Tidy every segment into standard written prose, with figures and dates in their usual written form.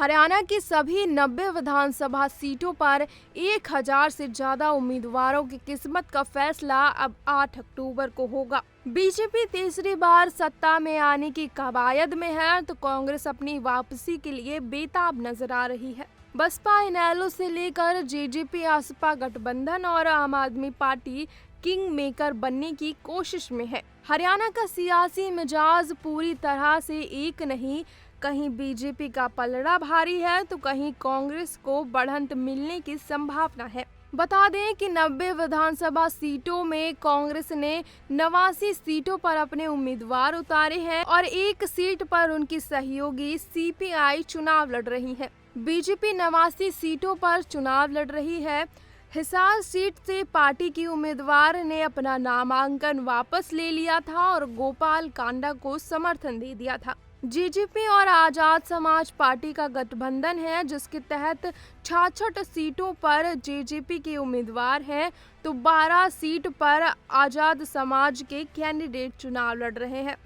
हरियाणा की सभी 90 विधानसभा सीटों पर 1000 से ज्यादा उम्मीदवारों की किस्मत का फैसला अब 8 अक्टूबर को होगा। बीजेपी तीसरी बार सत्ता में आने की कवायद में है तो कांग्रेस अपनी वापसी के लिए बेताब नजर आ रही है। बसपा इनेलो से लेकर जेजेपी आसपा गठबंधन और आम आदमी पार्टी किंग मेकर बनने की कोशिश में है। हरियाणा का सियासी मिजाज पूरी तरह से एक नहीं, कहीं बीजेपी का पलड़ा भारी है तो कहीं कांग्रेस को बढ़त मिलने की संभावना है। बता दें कि 90 विधानसभा सीटों में कांग्रेस ने 89 सीटों पर अपने उम्मीदवार उतारे हैं और एक सीट पर उनकी सहयोगी सीपीआई चुनाव लड़ रही है। बीजेपी 89 सीटों पर चुनाव लड़ रही है। हिसार सीट से पार्टी की उम्मीदवार ने अपना नामांकन वापस ले लिया था और गोपाल कांडा को समर्थन दे दिया था। जेजेपी और आजाद समाज पार्टी का गठबंधन है जिसके तहत 66 सीटों पर जेजेपी के उम्मीदवार हैं तो 12 सीट पर आजाद समाज के कैंडिडेट चुनाव लड़ रहे हैं।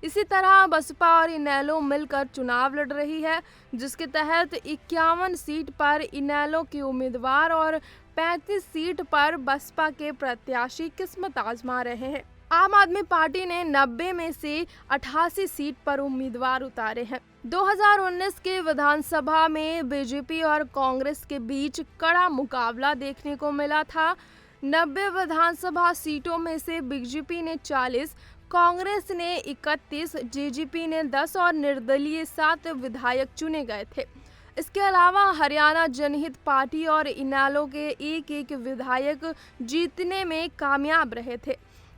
इसी तरह बसपा और इनेलो मिलकर चुनाव लड़ रही है जिसके तहत 51 सीट पर इनेलो के उम्मीदवार और 35 सीट पर बसपा के प्रत्याशी किस्मत आजमा रहे हैं। आम आदमी पार्टी ने 90 में से 88 सीट पर उम्मीदवार उतारे हैं। 2019 के विधानसभा में बीजेपी और कांग्रेस के बीच कड़ा मुकाबला देखने को मिला था। 90 विधानसभा सीटों में से बीजेपी ने 40, कांग्रेस ने 31, जेजेपी ने 10 और निर्दलीय 7 विधायक चुने गए थे। इसके अलावा हरियाणा जनहित पार्टी और इनेलो के एक विधायक जीतने में कामयाब रहे थे।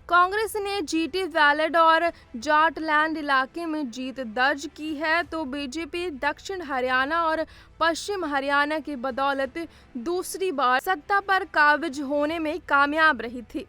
कांग्रेस ने जीटी वैलेड और जाटलैंड इलाके में जीत दर्ज की है तो बीजेपी दक्षिण हरियाणा और पश्चिम हरियाणा की बदौलत दूसरी बार सत्ता पर काबिज होने में कामयाब रही थी।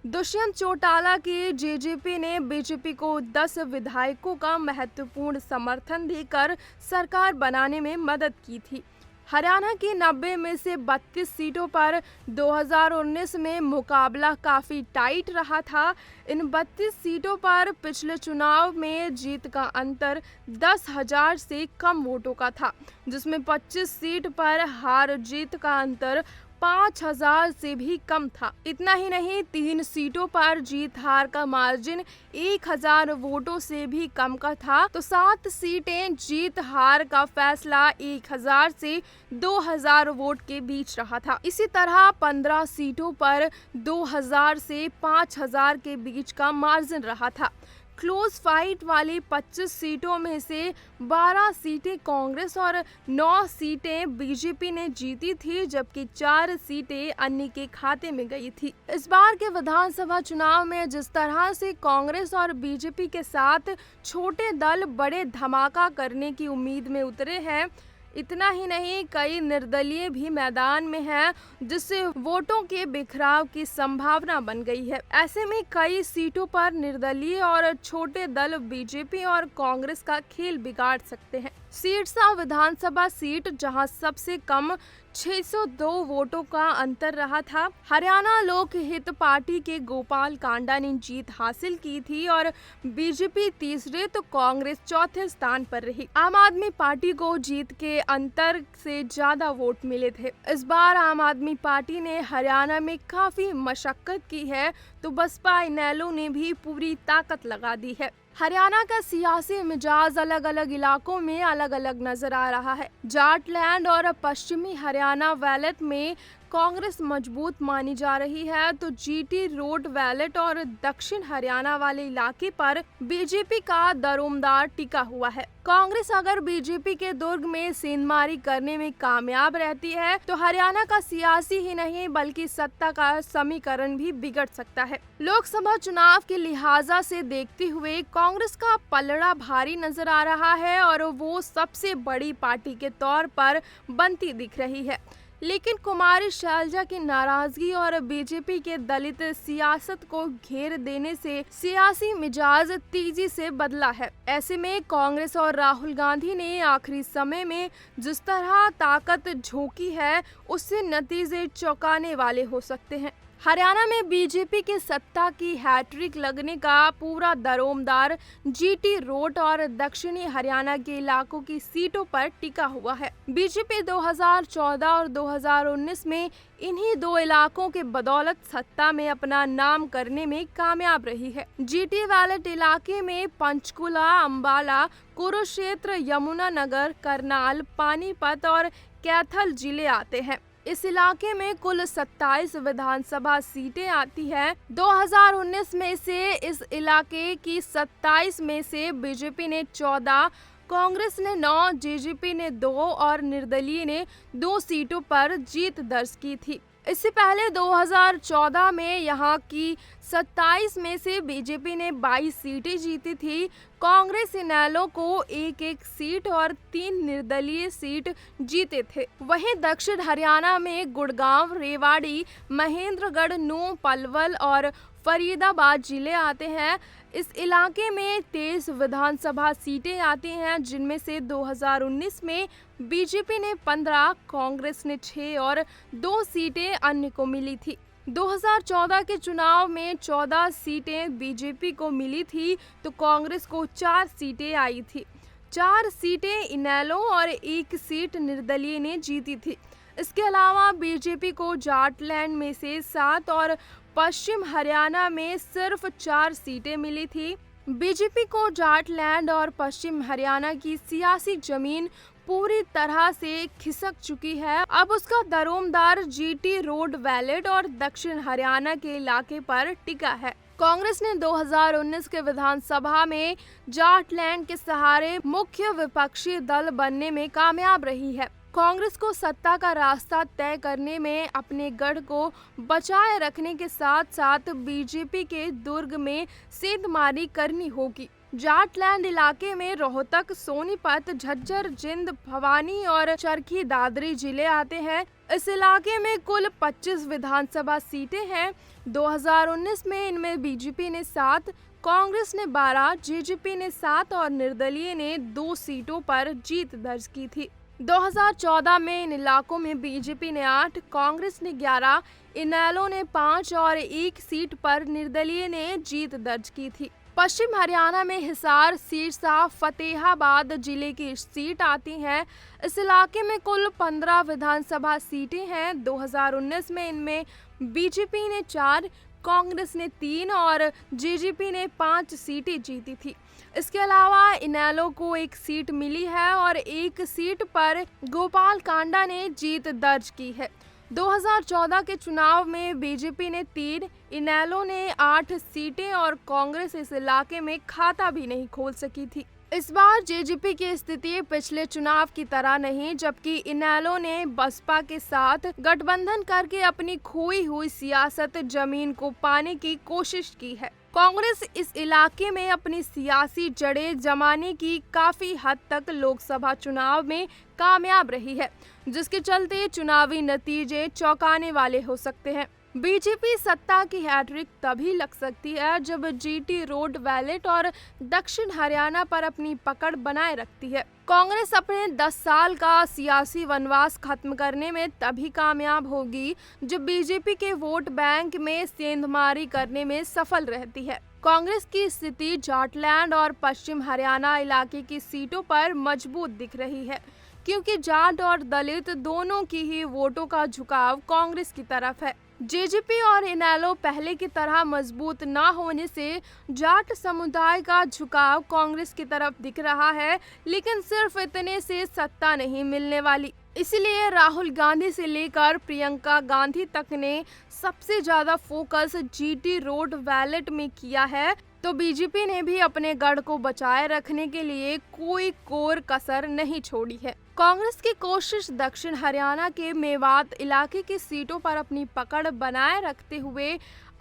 दुष्यंत चौटाला की जेजेपी ने बीजेपी को 10 विधायकों का महत्वपूर्ण समर्थन देकर सरकार बनाने में मदद की थी। हरियाणा की 90 में से 32 सीटों पर 2019 में मुकाबला काफ़ी टाइट रहा था। इन 32 सीटों पर पिछले चुनाव में जीत का अंतर 10,000 से कम वोटों का था जिसमें 25 सीट पर हार जीत का अंतर 5,000 से भी कम था। इतना ही नहीं, 3 सीटों पर जीत हार का मार्जिन 1,000 वोटों से भी कम का था तो 7 सीटें जीत हार का फैसला 1,000 से 2,000 वोट के बीच रहा था। इसी तरह 15 सीटों पर 2,000 से 5,000 के बीच का मार्जिन रहा था। क्लोज फाइट वाली 25 सीटों में से 12 सीटें कांग्रेस और 9 सीटें बीजेपी ने जीती थी जबकि 4 सीटें अन्य के खाते में गई थी। इस बार के विधानसभा चुनाव में जिस तरह से कांग्रेस और बीजेपी के साथ छोटे दल बड़े धमाका करने की उम्मीद में उतरे हैं, इतना ही नहीं कई निर्दलीय भी मैदान में हैं जिससे वोटों के बिखराव की संभावना बन गई है। ऐसे में कई सीटों पर निर्दलीय और छोटे दल बीजेपी और कांग्रेस का खेल बिगाड़ सकते हैं। सिरसा विधानसभा सीट जहां सबसे कम 602 वोटों का अंतर रहा था, हरियाणा लोक हित पार्टी के गोपाल कांडा ने जीत हासिल की थी और बीजेपी तीसरे तो कांग्रेस चौथे स्थान पर रही। आम आदमी पार्टी को जीत के अंतर से ज्यादा वोट मिले थे। इस बार आम आदमी पार्टी ने हरियाणा में काफी मशक्कत की है तो बसपा इनेलो ने भी पूरी ताकत लगा दी है। हरियाणा का सियासी मिजाज अलग अलग इलाकों में अलग अलग नजर आ रहा है। जाटलैंड और पश्चिमी हरियाणा वैलेट में कांग्रेस मजबूत मानी जा रही है तो जीटी रोड वैलेट और दक्षिण हरियाणा वाले इलाके पर बीजेपी का दरोमदार टिका हुआ है। कांग्रेस अगर बीजेपी के दुर्ग में सेंधमारी करने में कामयाब रहती है तो हरियाणा का सियासी ही नहीं बल्कि सत्ता का समीकरण भी बिगड़ सकता है। लोकसभा चुनाव के लिहाजा से देखते हुए कांग्रेस का पलड़ा भारी नजर आ रहा है और वो सबसे बड़ी पार्टी के तौर पर बनती दिख रही है। लेकिन कुमारी शैलजा की नाराजगी और बीजेपी के दलित सियासत को घेर देने से सियासी मिजाज तेजी से बदला है। ऐसे में कांग्रेस और राहुल गांधी ने आखिरी समय में जिस तरह ताकत झोंकी है उससे नतीजे चौंकाने वाले हो सकते हैं। हरियाणा में बीजेपी की सत्ता की हैट्रिक लगने का पूरा दरोमदार जीटी रोड और दक्षिणी हरियाणा के इलाकों की सीटों पर टिका हुआ है। बीजेपी 2014 और 2019 में इन्हीं दो इलाकों के बदौलत सत्ता में अपना नाम करने में कामयाब रही है। जीटी वैलेट इलाके में पंचकुला, अंबाला, कुरुक्षेत्र, यमुनानगर, करनाल, पानीपत और कैथल जिले आते हैं। इस इलाके में कुल 27 विधानसभा सीटें आती हैं। 2019 में से इस इलाके की 27 में से बीजेपी ने 14, कांग्रेस ने 9, जेजेपी ने 2 और निर्दलीय ने 2 सीटों पर जीत दर्ज की थी। इससे पहले 2014 में यहां की 27 में से बीजेपी ने 22 सीटें जीती थी। कांग्रेस इनेलो को एक सीट और 3 निर्दलीय सीट जीते थे। वहीं दक्षिण हरियाणा में गुड़गांव, रेवाड़ी, महेंद्रगढ़, नूंह, पलवल और फरीदाबाद जिले आते हैं। इस इलाके में 23 विधानसभा सीटें आती हैं, जिनमें से 2019 में बीजेपी ने 15, कांग्रेस ने 6 और 2 सीटें अन्य को मिली थी। 2014 के चुनाव में 14 सीटें बीजेपी को मिली थी तो कांग्रेस को 4 सीटें आई थी। 4 सीटें इनेलो और 1 सीट निर्दलीय ने जीती थी। इसके अलावा बीजेपी को जाटलैंड में से 7 और पश्चिम हरियाणा में सिर्फ 4 सीटें मिली थी। बीजेपी को जाटलैंड और पश्चिम हरियाणा की सियासी जमीन पूरी तरह से खिसक चुकी है। अब उसका दरोमदार जीटी रोड, वैलेट और दक्षिण हरियाणा के इलाके पर टिका है। कांग्रेस ने 2019 के विधानसभा में जाटलैंड के सहारे मुख्य विपक्षी दल बनने में कामयाब रही है। कांग्रेस को सत्ता का रास्ता तय करने में अपने गढ़ को बचाए रखने के साथ साथ बीजेपी के दुर्ग में सेंधमारी करनी होगी। जाटलैंड इलाके में रोहतक, सोनीपत, झज्जर, जिंद, भवानी और चरखी दादरी जिले आते हैं। इस इलाके में कुल 25 विधानसभा सीटें हैं। 2019 में इनमें बीजेपी ने 7, कांग्रेस ने 12, जेजेपी ने 7 और निर्दलीय ने 2 सीटों पर जीत दर्ज की थी। 2014 में इन इलाकों में बीजेपी ने 8, कांग्रेस ने 11, इनेलो ने 5 और 1 सीट पर निर्दलीय ने जीत दर्ज की थी। पश्चिम हरियाणा में हिसार, सिरसा, फतेहाबाद जिले की सीट आती हैं। इस इलाके में कुल 15 विधानसभा सीटें हैं। 2019 में इनमें बीजेपी ने 4, कांग्रेस ने 3 और जेजेपी ने 5 सीटें जीती थी। इसके अलावा इनेलो को 1 सीट मिली है और 1 सीट पर गोपाल कांडा ने जीत दर्ज की है। 2014 के चुनाव में बीजेपी ने 3, इनेलो ने 8 सीटें और कांग्रेस इस इलाके में खाता भी नहीं खोल सकी थी। इस बार जेजेपी की स्थिति पिछले चुनाव की तरह नहीं, जबकि इनेलो ने बसपा के साथ गठबंधन करके अपनी खोई हुई सियासत जमीन को पाने की कोशिश की है। कांग्रेस इस इलाके में अपनी सियासी जड़ें जमाने की काफी हद तक लोकसभा चुनाव में कामयाब रही है, जिसके चलते चुनावी नतीजे चौंकाने वाले हो सकते हैं। बीजेपी सत्ता की हैट्रिक तभी लग सकती है जब जीटी रोड, वैलेट और दक्षिण हरियाणा पर अपनी पकड़ बनाए रखती है। कांग्रेस अपने 10 साल का सियासी वनवास खत्म करने में तभी कामयाब होगी जब बीजेपी के वोट बैंक में सेंधमारी करने में सफल रहती है। कांग्रेस की स्थिति जाटलैंड और पश्चिम हरियाणा इलाके की सीटों पर मजबूत दिख रही है, क्योंकि जाट और दलित दोनों की ही वोटों का झुकाव कांग्रेस की तरफ है। जेजेपी और इनेलो पहले की तरह मजबूत न होने से जाट समुदाय का झुकाव कांग्रेस की तरफ दिख रहा है, लेकिन सिर्फ इतने से सत्ता नहीं मिलने वाली। इसलिए राहुल गांधी से लेकर प्रियंका गांधी तक ने सबसे ज्यादा फोकस जीटी रोड, वैलेट में किया है, तो बीजेपी ने भी अपने गढ़ को बचाए रखने के लिए कोई कोर कसर नहीं छोड़ी है। कांग्रेस की कोशिश दक्षिण हरियाणा के मेवात इलाके की सीटों पर अपनी पकड़ बनाए रखते हुए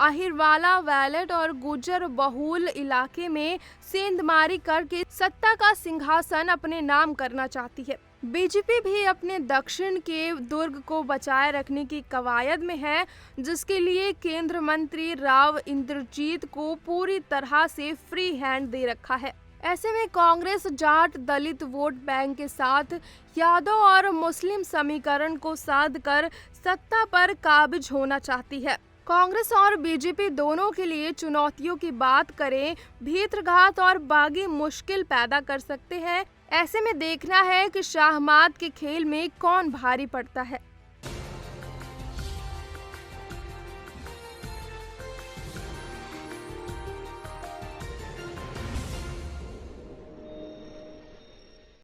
अहिरवाला, वैलेट और गुर्जर बहुल इलाके में सेंधमारी करके सत्ता का सिंहासन अपने नाम करना चाहती है। बीजेपी भी अपने दक्षिण के दुर्ग को बचाए रखने की कवायद में है, जिसके लिए केंद्र मंत्री राव इंद्रजीत को पूरी तरह से फ्री हैंड दे रखा है। ऐसे में कांग्रेस जाट दलित वोट बैंक के साथ यादव और मुस्लिम समीकरण को साध कर सत्ता पर काबिज होना चाहती है। कांग्रेस और बीजेपी दोनों के लिए चुनौतियों की बात करें, भीतरघात और बागी मुश्किल पैदा कर सकते हैं। ऐसे में देखना है कि शाहमाद के खेल में कौन भारी पड़ता है।